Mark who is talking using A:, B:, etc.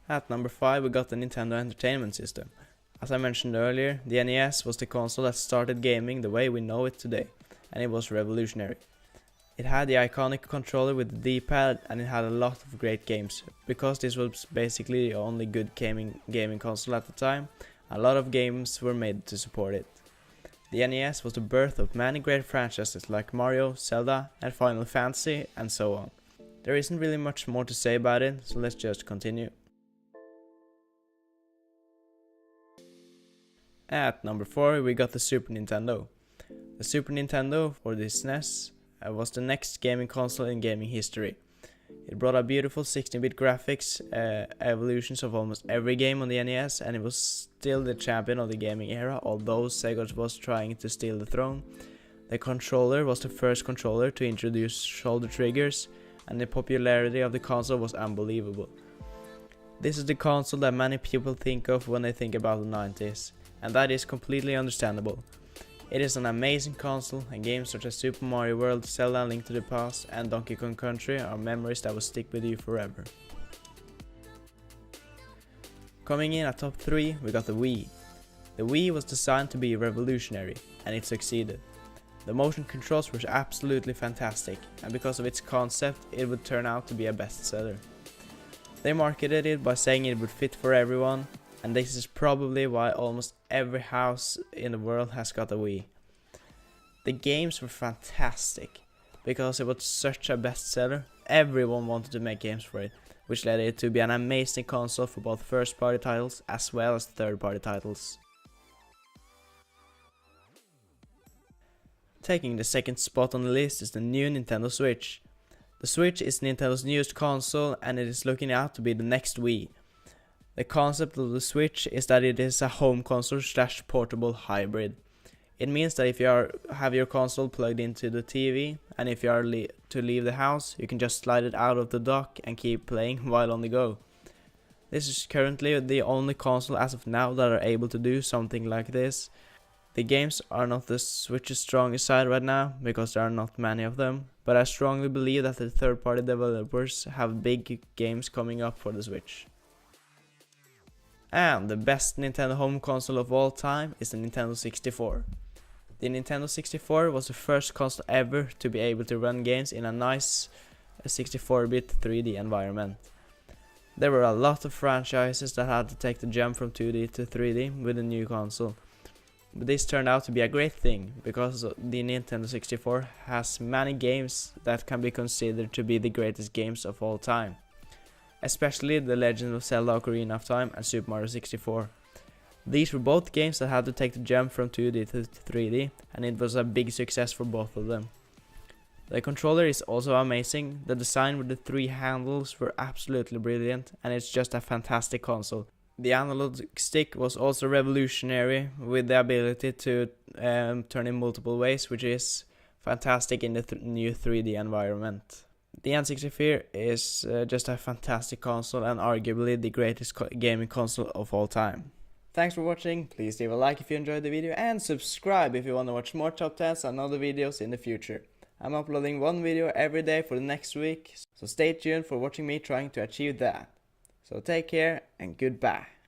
A: At number 5 we got the Nintendo Entertainment System. As I mentioned earlier, the NES was the console that started gaming the way we know it today, and it was revolutionary. It had the iconic controller with the D-pad, and it had a lot of great games. Because this was basically the only good gaming console at the time, a lot of games were made to support it. The NES was the birth of many great franchises like Mario, Zelda, and Final Fantasy, and so on. There isn't really much more to say about it, so let's just continue. At number 4 we got the Super Nintendo. The Super Nintendo, or the SNES, was the next gaming console in gaming history. It brought a beautiful 16-bit graphics, evolutions of almost every game on the NES, and it was still the champion of the gaming era, although Sega was trying to steal the throne. The controller was the first controller to introduce shoulder triggers, and the popularity of the console was unbelievable. This is the console that many people think of when they think about the 90s, and that is completely understandable. It is an amazing console, and games such as Super Mario World, Zelda, Link to the Past, and Donkey Kong Country are memories that will stick with you forever. Coming in at top 3 we got the Wii. The Wii was designed to be revolutionary, and it succeeded. The motion controls were absolutely fantastic, and because of its concept it would turn out to be a bestseller. They marketed it by saying it would fit for everyone, and this is probably why almost every house in the world has got a Wii. The games were fantastic. Because it was such a bestseller, everyone wanted to make games for it, which led it to be an amazing console for both first-party titles as well as third-party titles. Taking the second spot on the list is the new Nintendo Switch. The Switch is Nintendo's newest console, and it is looking out to be the next Wii. The concept of the Switch is that it is a home console / portable hybrid. It means that if you have your console plugged into the TV, and if you are to leave the house, you can just slide it out of the dock and keep playing while on the go. This is currently the only console as of now that are able to do something like this. The games are not the Switch's strongest side right now, because there are not many of them, but I strongly believe that the third-party developers have big games coming up for the Switch. And the best Nintendo home console of all time is the Nintendo 64. The Nintendo 64 was the first console ever to be able to run games in a nice 64-bit 3D environment. There were a lot of franchises that had to take the jump from 2D to 3D with the new console. But this turned out to be a great thing, because the Nintendo 64 has many games that can be considered to be the greatest games of all time. Especially The Legend of Zelda Ocarina of Time and Super Mario 64. These were both games that had to take the jump from 2D to 3D, and it was a big success for both of them. The controller is also amazing. The design with the 3 handles were absolutely brilliant, and it's just a fantastic console. The analog stick was also revolutionary, with the ability to turn in multiple ways, which is fantastic in the new 3D environment. The N64 is just a fantastic console, and arguably the greatest gaming console of all time. Thanks for watching. Please leave a like if you enjoyed the video, and subscribe if you want to watch more top 10s and other videos in the future. I'm uploading one video every day for the next week, so stay tuned for watching me trying to achieve that. So take care and goodbye.